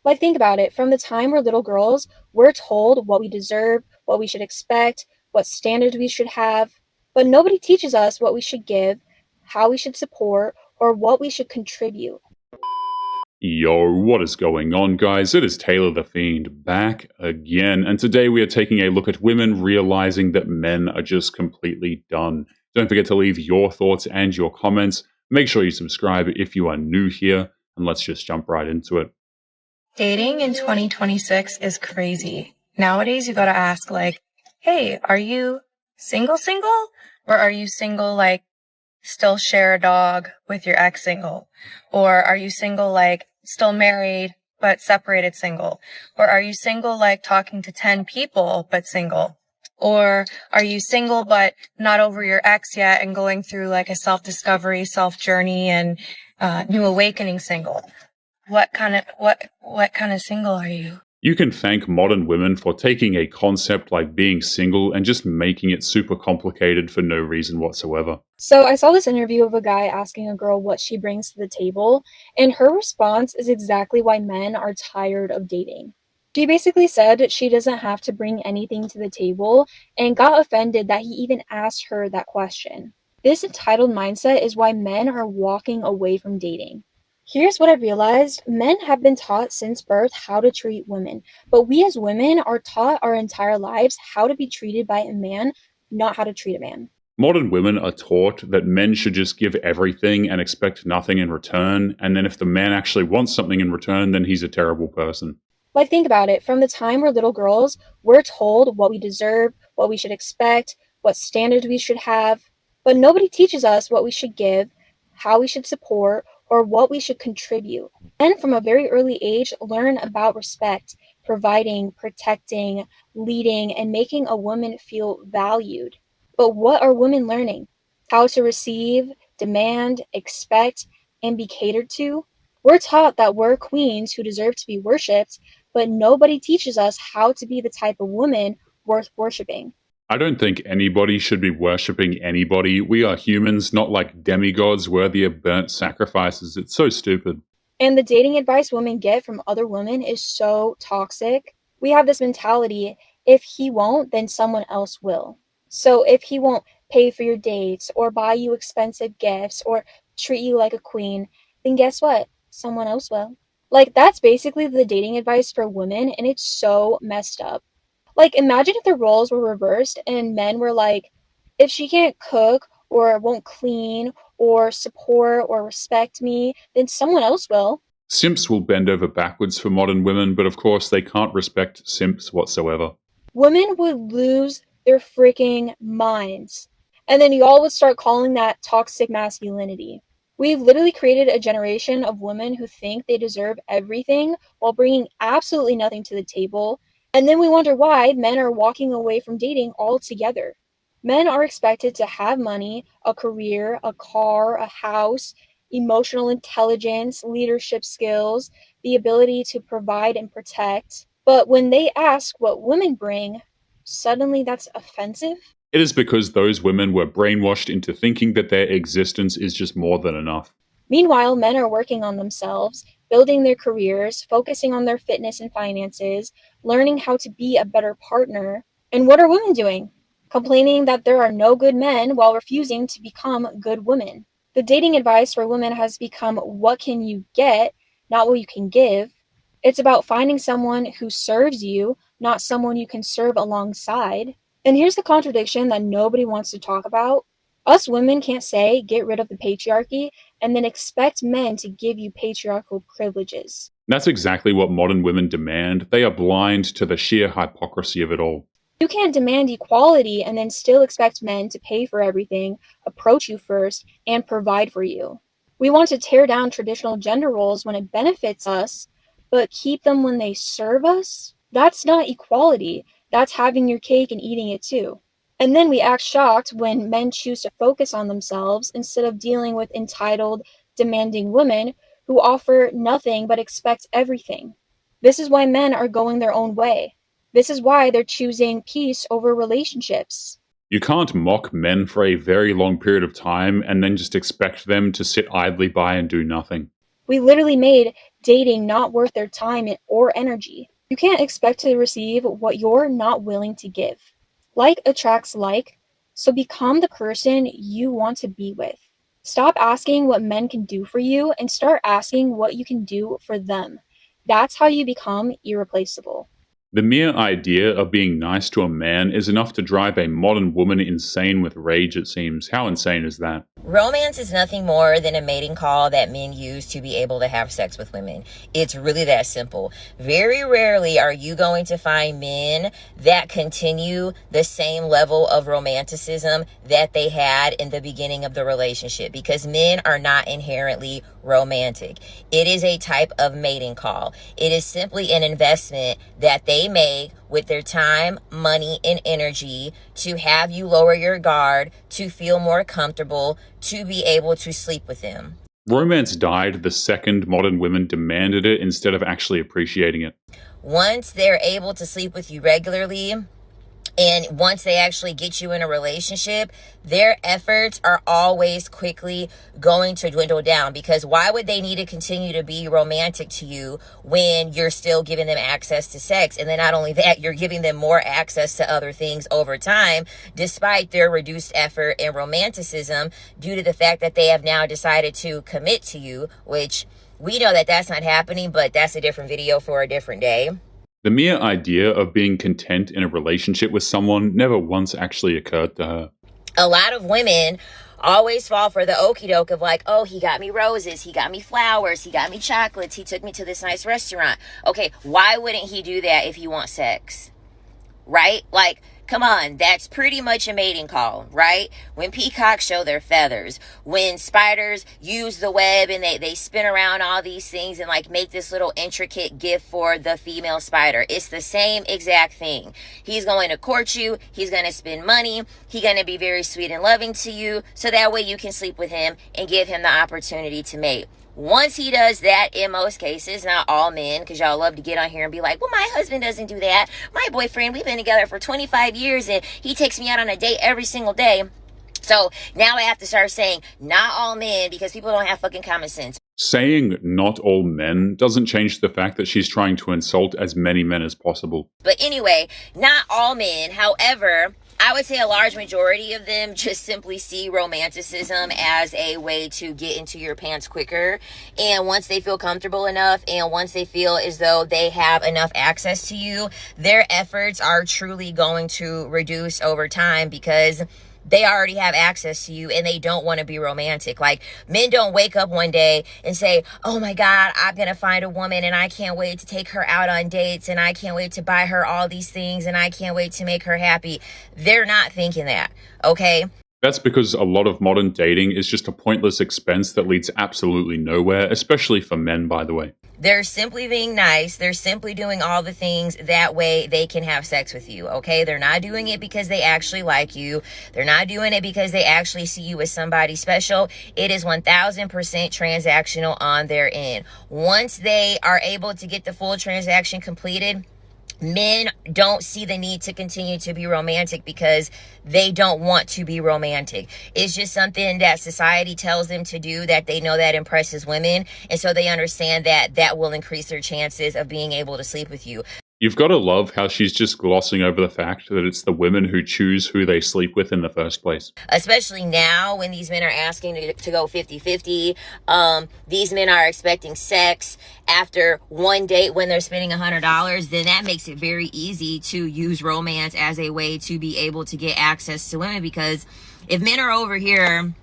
Like, think about it. From the time we're little girls, we're told what we deserve, what we should expect, what standards we should have, but nobody teaches us what we should give, how we should support, or what we should contribute. Yo, what is going on, guys? It is Taylor the Fiend back again, and today we are taking a look at women realizing that men are just completely done. Don't forget to leave your thoughts and your comments. Make sure you subscribe if you are new here, and let's just jump right into it. Dating in 2026 is crazy. Nowadays, you gotta ask, like, hey, are you single? Or are you single, like, still share a dog with your ex single? Or are you single, like, still married, but separated single? Or are you single, like, talking to 10 people, but single? Or are you single, but not over your ex yet and going through, like, a self-discovery, self-journey, and new awakening single? What kind of single are you? You can thank modern women for taking a concept like being single and just making it super complicated for no reason whatsoever. So, I saw this interview of a guy asking a girl what she brings to the table, and her response is exactly why men are tired of dating. She basically said she doesn't have to bring anything to the table and got offended that he even asked her that question. This entitled mindset is why men are walking away from dating. Here's what I realized. Men have been taught since birth how to treat women, but we as women are taught our entire lives how to be treated by a man, not how to treat a man. Modern women are taught that men should just give everything and expect nothing in return, and then if the man actually wants something in return, then he's a terrible person. Like, think about it. From the time we're little girls, we're told what we deserve, what we should expect, what standards we should have, but nobody teaches us what we should give, how we should support, or what we should contribute. Men from a very early age learn about respect, providing, protecting, leading, and making a woman feel valued. But what are women learning? How to receive, demand, expect, and be catered to? We're taught that we're queens who deserve to be worshipped, but nobody teaches us how to be the type of woman worth worshiping. I don't think anybody should be worshipping anybody. We are humans, not like demigods worthy of burnt sacrifices. It's so stupid. And the dating advice women get from other women is so toxic. We have this mentality, if he won't, then someone else will. So if he won't pay for your dates or buy you expensive gifts or treat you like a queen, then guess what? Someone else will. Like, that's basically the dating advice for women, and it's so messed up. Like, imagine if the roles were reversed and men were like, if she can't cook or won't clean or support or respect me, then someone else will. Simps will bend over backwards for modern women, but of course they can't respect simps whatsoever. Women would lose their freaking minds. And then y'all would start calling that toxic masculinity. We've literally created a generation of women who think they deserve everything while bringing absolutely nothing to the table. And then we wonder why men are walking away from dating altogether. Men are expected to have money, a career, a car, a house, emotional intelligence, leadership skills, the ability to provide and protect. But when they ask what women bring, suddenly that's offensive. It is because those women were brainwashed into thinking that their existence is just more than enough. Meanwhile, men are working on themselves, building their careers, focusing on their fitness and finances, learning how to be a better partner. And what are women doing? Complaining that there are no good men while refusing to become good women. The dating advice for women has become what can you get, not what you can give. It's about finding someone who serves you, not someone you can serve alongside. And here's the contradiction that nobody wants to talk about. Us women can't say, get rid of the patriarchy, and then expect men to give you patriarchal privileges. That's exactly what modern women demand. They are blind to the sheer hypocrisy of it all. You can't demand equality and then still expect men to pay for everything, approach you first, and provide for you. We want to tear down traditional gender roles when it benefits us, but keep them when they serve us? That's not equality. That's having your cake and eating it too. And then we act shocked when men choose to focus on themselves instead of dealing with entitled, demanding women who offer nothing but expect everything. This is why men are going their own way. This is why they're choosing peace over relationships. You can't mock men for a very long period of time and then just expect them to sit idly by and do nothing. We literally made dating not worth their time or energy. You can't expect to receive what you're not willing to give. Like attracts like, so become the person you want to be with. Stop asking what men can do for you and start asking what you can do for them. That's how you become irreplaceable. The mere idea of being nice to a man is enough to drive a modern woman insane with rage, it seems. How insane is that? Romance is nothing more than a mating call that men use to be able to have sex with women. It's really that simple. Very rarely are you going to find men that continue the same level of romanticism that they had in the beginning of the relationship, because men are not inherently romantic. It is a type of mating call. It is simply an investment that they make with their time, money, and energy to have you lower your guard, to feel more comfortable, to be able to sleep with them. Romance died the second modern women demanded it instead of actually appreciating it. Once they're able to sleep with you regularly, and once they actually get you in a relationship, their efforts are always quickly going to dwindle down, because why would they need to continue to be romantic to you when you're still giving them access to sex? And then not only that, you're giving them more access to other things over time, despite their reduced effort and romanticism due to the fact that they have now decided to commit to you, which we know that that's not happening, but that's a different video for a different day. The mere idea of being content in a relationship with someone never once actually occurred to her. A lot of women always fall for the okie doke of like, oh, he got me roses, he got me flowers, he got me chocolates, he took me to this nice restaurant. Okay, why wouldn't he do that if he wants sex? Right? Like, come on, that's pretty much a mating call, right? When peacocks show their feathers, when spiders use the web and they spin around all these things and like make this little intricate gift for the female spider, it's the same exact thing. He's going to court you, he's going to spend money, he's going to be very sweet and loving to you, so that way you can sleep with him and give him the opportunity to mate. Once he does that, in most cases, not all men, because y'all love to get on here and be like, well, my husband doesn't do that. My boyfriend, we've been together for 25 years and he takes me out on a date every single day. So now I have to start saying not all men, because people don't have fucking common sense. Saying not all men doesn't change the fact that she's trying to insult as many men as possible. But anyway, not all men. However, I would say a large majority of them just simply see romanticism as a way to get into your pants quicker. And once they feel comfortable enough, and once they feel as though they have enough access to you, their efforts are truly going to reduce over time, because they already have access to you and they don't want to be romantic. Like, men don't wake up one day and say, oh my God, I'm going to find a woman and I can't wait to take her out on dates and I can't wait to buy her all these things and I can't wait to make her happy. They're not thinking that, okay? That's because a lot of modern dating is just a pointless expense that leads absolutely nowhere, especially for men, by the way. They're simply being nice. They're simply doing all the things that way they can have sex with you, okay? They're not doing it because they actually like you. They're not doing it because they actually see you as somebody special. It is 1000% transactional on their end. Once they are able to get the full transaction completed, men don't see the need to continue to be romantic because they don't want to be romantic. It's just something that society tells them to do that they know that impresses women. And so they understand that that will increase their chances of being able to sleep with you. You've got to love how she's just glossing over the fact that it's the women who choose who they sleep with in the first place. Especially now when these men are asking to go 50-50. These men are expecting sex after one date when they're spending $100. Then that makes it very easy to use romance as a way to be able to get access to women. Because if men are over here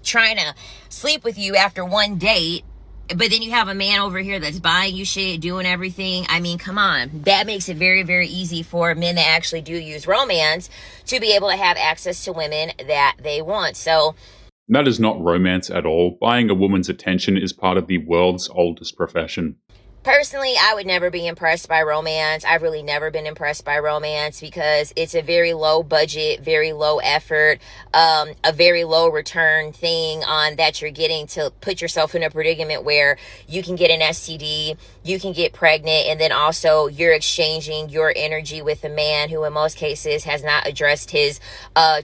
trying to sleep with you after one date, but then you have a man over here that's buying you shit, doing everything. I mean, come on. That makes it very, very easy for men that actually do use romance to be able to have access to women that they want. So that is not romance at all. Buying a woman's attention is part of the world's oldest profession. personally, I would never be impressed by romance. I've really never been impressed by romance because it's a very low budget, very low effort, a very low return thing on that you're getting to put yourself in a predicament where you can get an STD, you can get pregnant, and then also you're exchanging your energy with a man who in most cases has not addressed his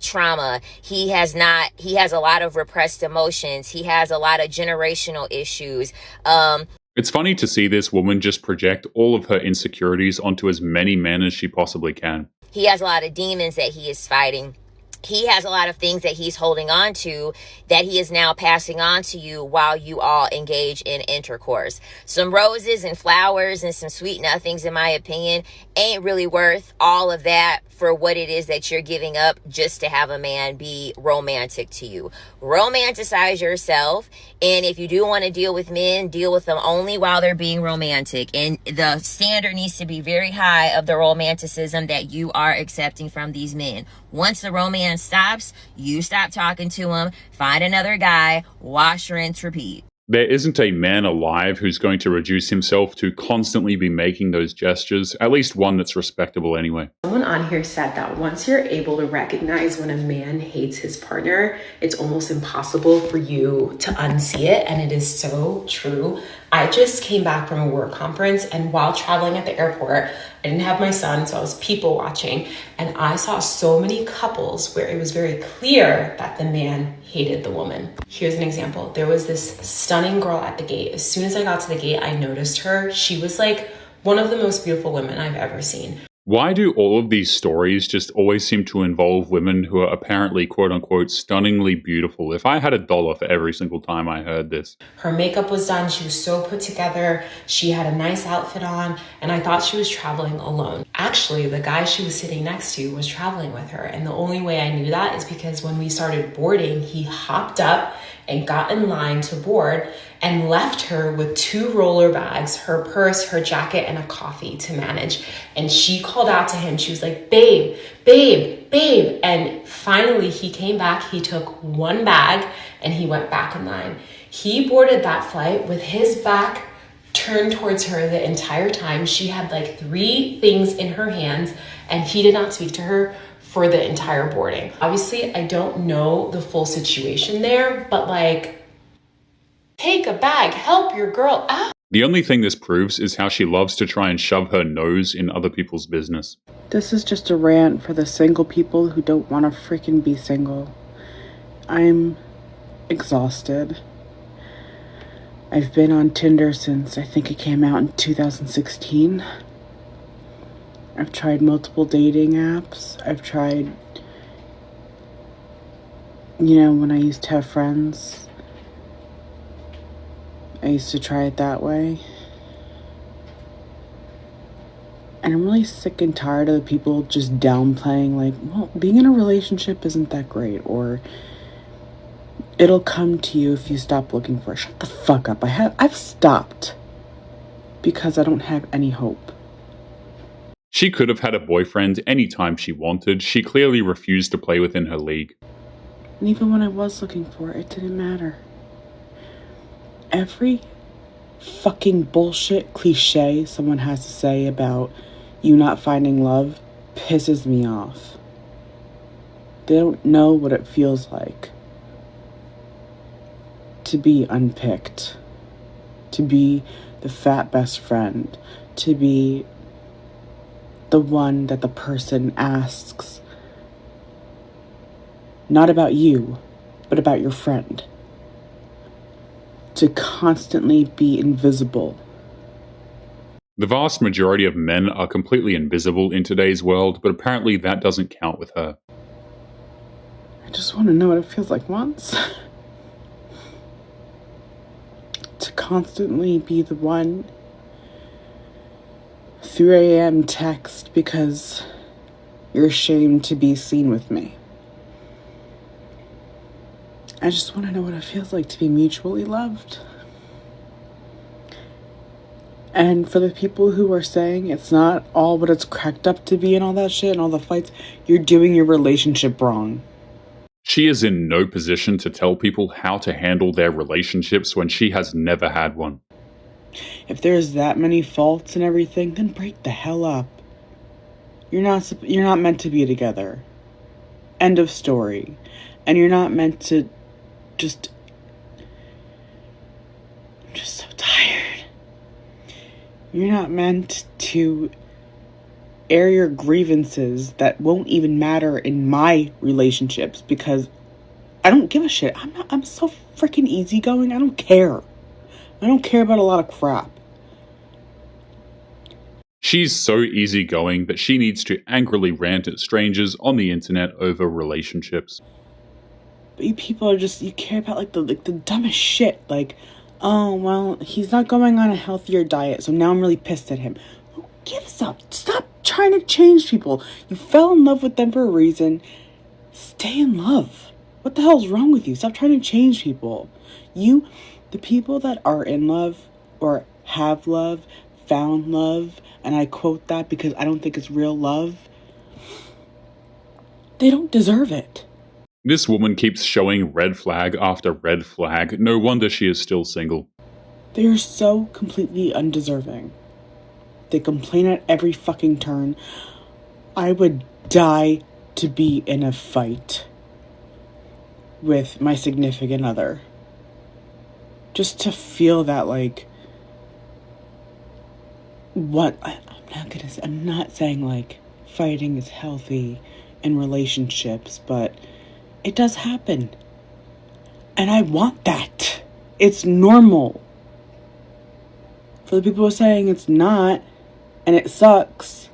trauma. He has a lot of repressed emotions. He has a lot of generational issues. It's funny to see this woman just project all of her insecurities onto as many men as she possibly can. He has a lot of demons that he is fighting. He has a lot of things that he's holding on to that he is now passing on to you while you all engage in intercourse. Some roses and flowers and some sweet nothings, in my opinion, ain't really worth all of that for what it is that you're giving up just to have a man be romantic to you. Romanticize yourself, and if you do want to deal with men, deal with them only while they're being romantic. And the standard needs to be very high of the romanticism that you are accepting from these men. Once the romance stops, you stop talking to him, find another guy, wash, rinse, repeat. There isn't a man alive who's going to reduce himself to constantly be making those gestures, at least one that's respectable anyway. Someone on here said that once you're able to recognize when a man hates his partner, it's almost impossible for you to unsee it, and it is so true. I just came back from a work conference, and while traveling at the airport, I didn't have my son, so I was people watching, and I saw so many couples where it was very clear that the man hated the woman. Here's an example. There was this stunning girl at the gate. As soon as I got to the gate, I noticed her. She was like one of the most beautiful women I've ever seen. Why do all of these stories just always seem to involve women who are apparently, quote unquote, stunningly beautiful? If I had $1 for every single time I heard this. Her makeup was done. She was so put together. She had a nice outfit on, and I thought she was traveling alone. Actually, the guy she was sitting next to was traveling with her. And the only way I knew that is because when we started boarding, he hopped up and got in line to board and left her with 2 roller bags, her purse, her jacket, and a coffee to manage. And she called out to him. She was like, babe, babe, babe. And finally he came back. He took 1 bag and he went back in line. He boarded that flight with his back turned towards her the entire time. She had like 3 things in her hands, and he did not speak to her for the entire boarding. Obviously, I don't know the full situation there, but like, take a bag, help your girl out. The only thing this proves is how she loves to try and shove her nose in other people's business. This is just a rant for the single people who don't want to freaking be single. I'm exhausted. I've been on Tinder since I think it came out in 2016. I've tried multiple dating apps. I've tried, when I used to have friends, I used to try it that way. And I'm really sick and tired of the people just downplaying, like, well, being in a relationship isn't that great, or it'll come to you if you stop looking for it. Shut the fuck up. I've stopped because I don't have any hope. She could have had a boyfriend anytime she wanted. She clearly refused to play within her league. And even when I was looking for it, it didn't matter. Every fucking bullshit cliche someone has to say about you not finding love pisses me off. They don't know what it feels like to be unpicked, to be the fat best friend, to be the one that the person asks not about you, but about your friend. To constantly be invisible. The vast majority of men are completely invisible in today's world, but apparently that doesn't count with her. I just want to know what it feels like once. To constantly be the one 3 a.m. text because you're ashamed to be seen with me. I just want to know what it feels like to be mutually loved. And for the people who are saying it's not all what it's cracked up to be and all that shit and all the fights, you're doing your relationship wrong. She is in no position to tell people how to handle their relationships when she has never had one. If there's that many faults and everything, then break the hell up. You're not meant to be together. End of story. And you're not meant to I'm just so tired. You're not meant to air your grievances that won't even matter in my relationships because I don't give a shit. I'm so freaking easygoing. I don't care. I don't care about a lot of crap. She's so easygoing that she needs to angrily rant at strangers on the internet over relationships. But you people are just, you care about like the dumbest shit. Like, oh, well, he's not going on a healthier diet, so now I'm really pissed at him. Who gives up? Stop trying to change people. You fell in love with them for a reason. Stay in love. What the hell's wrong with you? Stop trying to change people. The people that are in love or have love, found love, and I quote that because I don't think it's real love, they don't deserve it. This woman keeps showing red flag after red flag. No wonder she is still single. They are so completely undeserving. They complain at every fucking turn. I would die to be in a fight with my significant other. Just to feel that, like, I'm not saying like fighting is healthy in relationships, but it does happen. And I want that. It's normal. For the people who are saying it's not, and it sucks,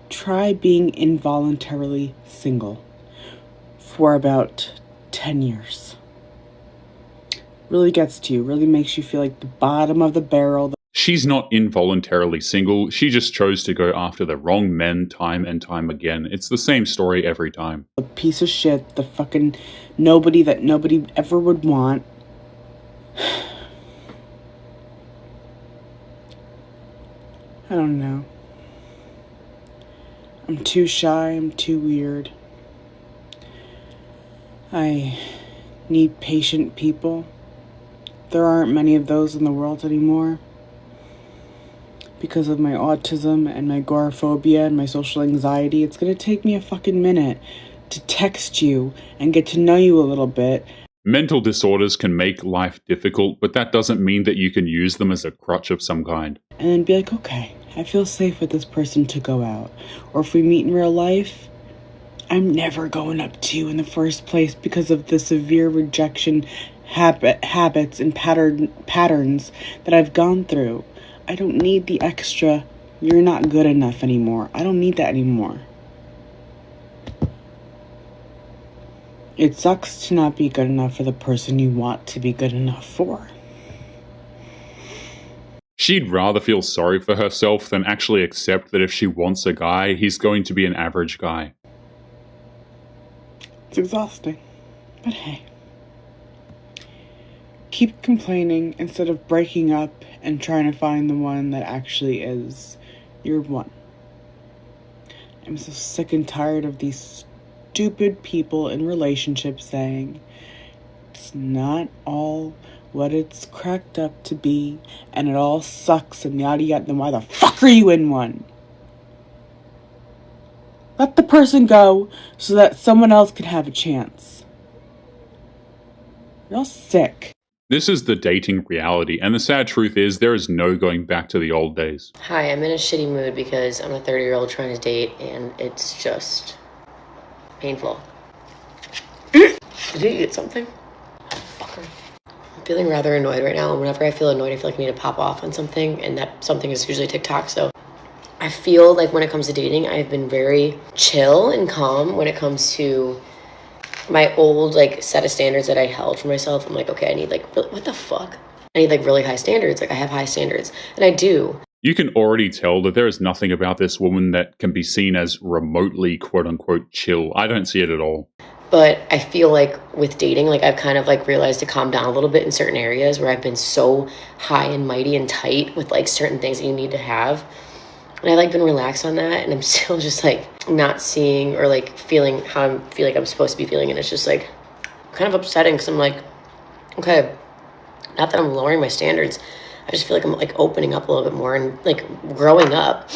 try being involuntarily single for about 10 years. Really gets to you, really makes you feel like the bottom of the barrel. She's not involuntarily single, she just chose to go after the wrong men time and time again. It's the same story every time. The piece of shit, the fucking nobody that nobody ever would want. I don't know. I'm too shy, I'm too weird. I need patient people. There aren't many of those in the world anymore. Because of my autism and my agoraphobia and my social anxiety, it's gonna take me a fucking minute to text you and get to know you a little bit. Mental disorders can make life difficult, but that doesn't mean that you can use them as a crutch of some kind. And then be like, okay, I feel safe with this person to go out. Or if we meet in real life, I'm never going up to you in the first place because of the severe rejection habits and patterns that I've gone through. I don't need the extra, you're not good enough anymore. I don't need that anymore. It sucks to not be good enough for the person you want to be good enough for. She'd rather feel sorry for herself than actually accept that if she wants a guy, he's going to be an average guy. It's exhausting, but hey. Keep complaining instead of breaking up and trying to find the one that actually is your one. I'm so sick and tired of these stupid people in relationships saying it's not all what it's cracked up to be and it all sucks and yada yada. Then why the fuck are you in one? Let the person go so that someone else can have a chance. You're all sick. This is the dating reality, and the sad truth is there is no going back to the old days. Hi, I'm in a shitty mood because I'm a 30-year-old trying to date, and it's just painful. Did you eat something? Fucker. I'm feeling rather annoyed right now, and whenever I feel annoyed, I feel like I need to pop off on something, and that something is usually TikTok, so I feel like when it comes to dating, I've been very chill and calm when it comes to my old set of standards that I held for myself. I'm like, okay, I need what the fuck? I need really high standards. I have high standards, and I do. You can already tell that there is nothing about this woman that can be seen as remotely quote unquote chill. I don't see it at all. But I feel like with dating, I've kind of realized to calm down a little bit in certain areas where I've been so high and mighty and tight with certain things that you need to have. And I've been relaxed on that, and I'm still just not seeing or feeling how I feel like I'm supposed to be feeling, and it's just kind of upsetting because I'm okay, not that I'm lowering my standards, I just feel like I'm opening up a little bit more and growing up,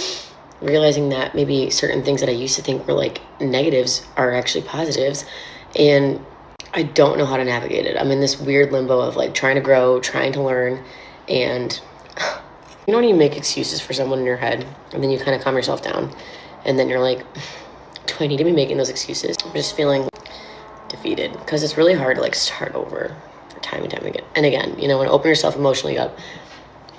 realizing that maybe certain things that I used to think were negatives are actually positives, and I don't know how to navigate it. I'm in this weird limbo of trying to grow, trying to learn, and you know when you make excuses for someone in your head and then you kind of calm yourself down and then you're do I need to be making those excuses? I'm just feeling defeated because it's really hard to start over. time and time again. And again, you know, when open yourself emotionally up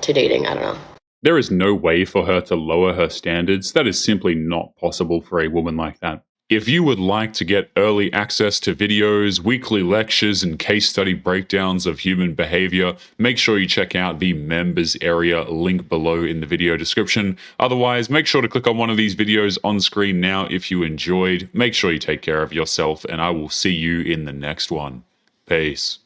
to dating, I don't know. There is no way for her to lower her standards. That is simply not possible for a woman like that. If you would like to get early access to videos, weekly lectures, and case study breakdowns of human behavior, make sure you check out the members area link below in the video description. Otherwise, make sure to click on one of these videos on screen now if you enjoyed. Make sure you take care of yourself, and I will see you in the next one. Peace.